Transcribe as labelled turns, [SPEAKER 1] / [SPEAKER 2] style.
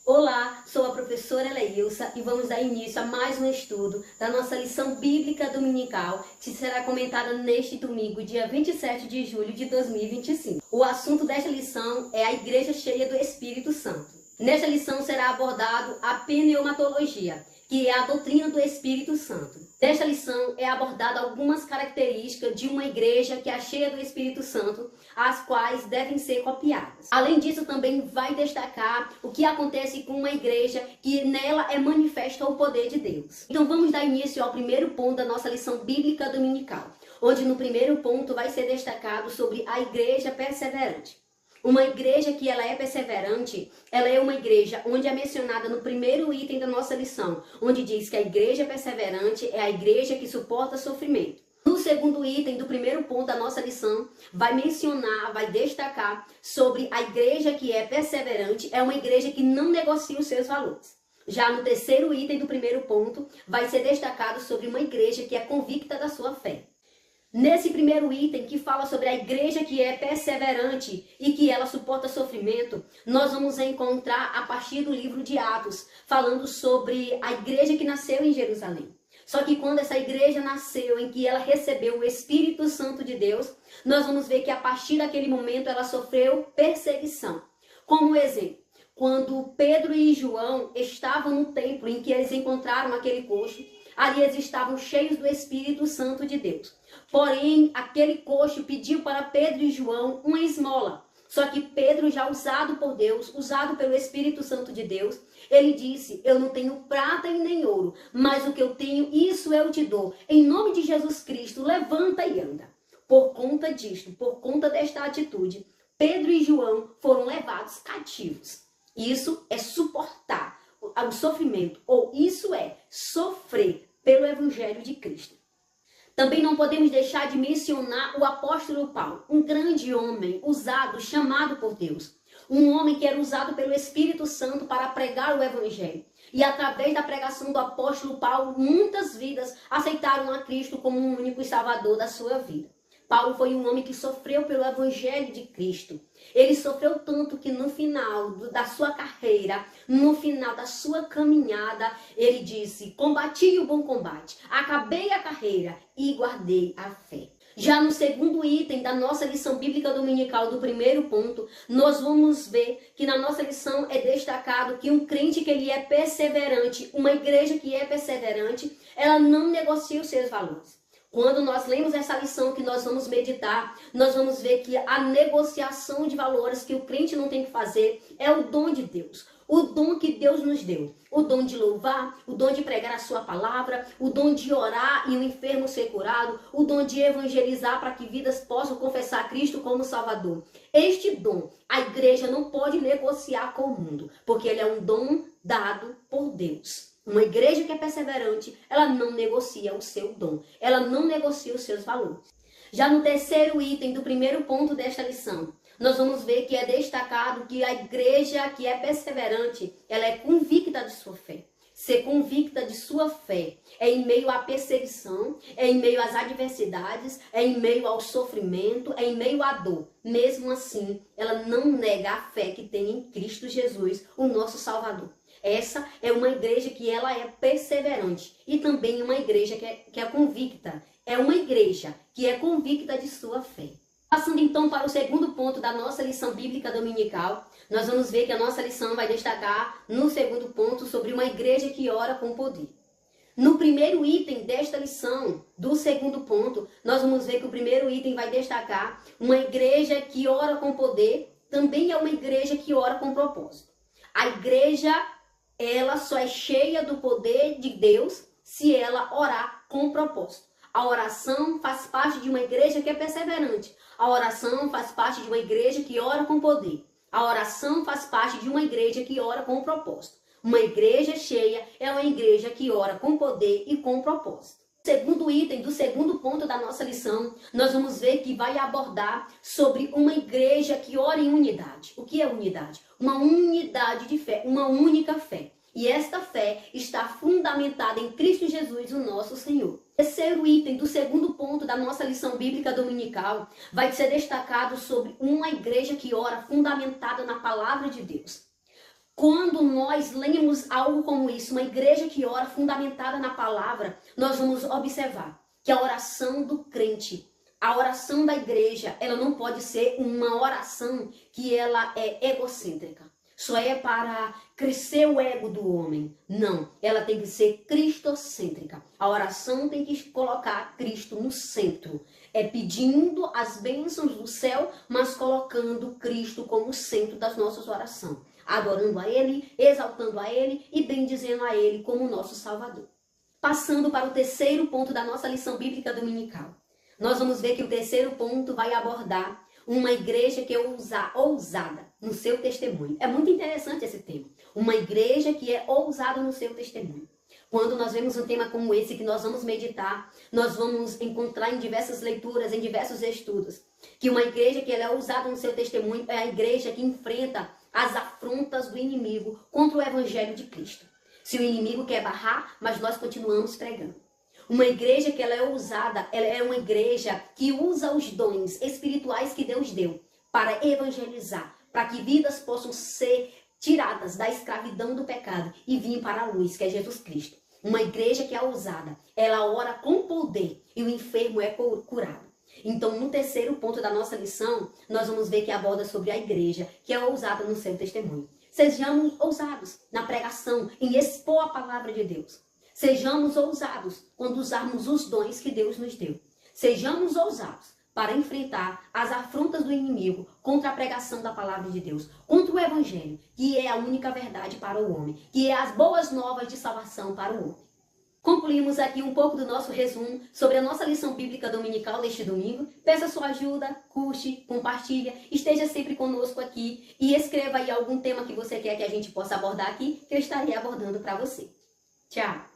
[SPEAKER 1] Olá, sou a professora Leilsa e vamos dar início a mais um estudo da nossa lição bíblica dominical, que será comentada neste domingo, dia 27 de julho de 2025. O assunto desta lição é a Igreja cheia do Espírito Santo. Nesta lição será abordado a pneumatologia, que é a doutrina do Espírito Santo. Nesta lição é abordada algumas características de uma igreja que é cheia do Espírito Santo, as quais devem ser copiadas. Além disso, também vai destacar o que acontece com uma igreja que nela é manifesta o poder de Deus. Então vamos dar início ao primeiro ponto da nossa lição bíblica dominical, onde no primeiro ponto vai ser destacado sobre a igreja perseverante. Uma igreja que ela é perseverante, ela é uma igreja onde é mencionada no primeiro item da nossa lição, onde diz que a igreja perseverante é a igreja que suporta sofrimento. No segundo item do primeiro ponto da nossa lição, vai mencionar, vai destacar sobre a igreja que é perseverante, é uma igreja que não negocia os seus valores. Já no terceiro item do primeiro ponto, vai ser destacado sobre uma igreja que é convicta da sua fé. Nesse primeiro item, que fala sobre a igreja que é perseverante e que ela suporta sofrimento, nós vamos encontrar a partir do livro de Atos, falando sobre a igreja que nasceu em Jerusalém. Só que quando essa igreja nasceu, em que ela recebeu o Espírito Santo de Deus, nós vamos ver que a partir daquele momento ela sofreu perseguição. Como exemplo, quando Pedro e João estavam no templo em que eles encontraram aquele coxo, ali eles estavam cheios do Espírito Santo de Deus. Porém, aquele coxo pediu para Pedro e João uma esmola. Só que Pedro, já usado por Deus, usado pelo Espírito Santo de Deus, ele disse: eu não tenho prata e nem ouro, mas o que eu tenho, isso eu te dou. Em nome de Jesus Cristo, levanta e anda. Por conta disto, por conta desta atitude, Pedro e João foram levados cativos. Isso é suportar o sofrimento, ou isso é sofrer pelo Evangelho de Cristo. Também não podemos deixar de mencionar o apóstolo Paulo, um grande homem, usado, chamado por Deus. Um homem que era usado pelo Espírito Santo para pregar o Evangelho. E através da pregação do apóstolo Paulo, muitas vidas aceitaram a Cristo como o único Salvador da sua vida. Paulo foi um homem que sofreu pelo Evangelho de Cristo. Ele sofreu tanto que no final da sua carreira, no final da sua caminhada, ele disse: combati o bom combate, acabei a carreira e guardei a fé. Já no segundo item da nossa lição bíblica dominical do primeiro ponto, nós vamos ver que na nossa lição é destacado que um crente que ele é perseverante, uma igreja que é perseverante, ela não negocia os seus valores. Quando nós lemos essa lição que nós vamos meditar, nós vamos ver que a negociação de valores que o crente não tem que fazer é o dom de Deus. O dom que Deus nos deu. O dom de louvar, o dom de pregar a sua palavra, o dom de orar e o enfermo ser curado, o dom de evangelizar para que vidas possam confessar Cristo como Salvador. Este dom, a igreja não pode negociar com o mundo, porque ele é um dom dado por Deus. Uma igreja que é perseverante, ela não negocia o seu dom, ela não negocia os seus valores. Já no terceiro item do primeiro ponto desta lição, nós vamos ver que é destacado que a igreja que é perseverante, ela é convicta de sua fé. Ser convicta de sua fé é em meio à perseguição, é em meio às adversidades, é em meio ao sofrimento, é em meio à dor. Mesmo assim, ela não nega a fé que tem em Cristo Jesus, o nosso Salvador. Essa é uma igreja que ela é perseverante e também uma igreja que é convicta. É uma igreja que é convicta de sua fé. Passando então para o segundo ponto da nossa lição bíblica dominical, nós vamos ver que a nossa lição vai destacar no segundo ponto sobre uma igreja que ora com poder. No primeiro item desta lição, do segundo ponto, nós vamos ver que o primeiro item vai destacar uma igreja que ora com poder, também é uma igreja que ora com propósito. A igreja, ela só é cheia do poder de Deus se ela orar com propósito. A oração faz parte de uma igreja que é perseverante. A oração faz parte de uma igreja que ora com poder. A oração faz parte de uma igreja que ora com propósito. Uma igreja cheia é uma igreja que ora com poder e com propósito. Segundo item do segundo ponto da nossa lição, nós vamos ver que vai abordar sobre uma igreja que ora em unidade. O que é unidade? Uma unidade de fé, uma única fé. E esta fé está fundamentada em Cristo Jesus, o nosso Senhor. Terceiro item do segundo ponto da nossa lição bíblica dominical vai ser destacado sobre uma igreja que ora fundamentada na palavra de Deus. Quando nós lemos algo como isso, uma igreja que ora fundamentada na palavra, nós vamos observar que a oração do crente, a oração da igreja, ela não pode ser uma oração que ela é egocêntrica. Só é para crescer o ego do homem. Não, ela tem que ser cristocêntrica. A oração tem que colocar Cristo no centro. É pedindo as bênçãos do céu, mas colocando Cristo como centro das nossas orações. Adorando a Ele, exaltando a Ele e bendizendo a Ele como nosso Salvador. Passando para o terceiro ponto da nossa lição bíblica dominical. Nós vamos ver que o terceiro ponto vai abordar uma igreja que é ousada no seu testemunho. É muito interessante esse tema. Uma igreja que é ousada no seu testemunho. Quando nós vemos um tema como esse que nós vamos meditar, nós vamos encontrar em diversas leituras, em diversos estudos, que uma igreja que ela é ousada no seu testemunho é a igreja que enfrenta as afrontas do inimigo contra o evangelho de Cristo. Se o inimigo quer barrar, mas nós continuamos pregando. Uma igreja que ela é ousada, ela é uma igreja que usa os dons espirituais que Deus deu para evangelizar, para que vidas possam ser tiradas da escravidão do pecado e vir para a luz, que é Jesus Cristo. Uma igreja que é ousada, ela ora com poder e o enfermo é curado. Então, no terceiro ponto da nossa lição, nós vamos ver que aborda sobre a igreja que é ousada no seu testemunho. Sejamos ousados na pregação, em expor a palavra de Deus. Sejamos ousados quando usarmos os dons que Deus nos deu. Sejamos ousados para enfrentar as afrontas do inimigo contra a pregação da palavra de Deus, contra o evangelho, que é a única verdade para o homem, que é as boas novas de salvação para o homem. Concluímos aqui um pouco do nosso resumo sobre a nossa lição bíblica dominical deste domingo. Peça sua ajuda, curte, compartilha, esteja sempre conosco aqui e escreva aí algum tema que você quer que a gente possa abordar aqui, que eu estarei abordando para você. Tchau!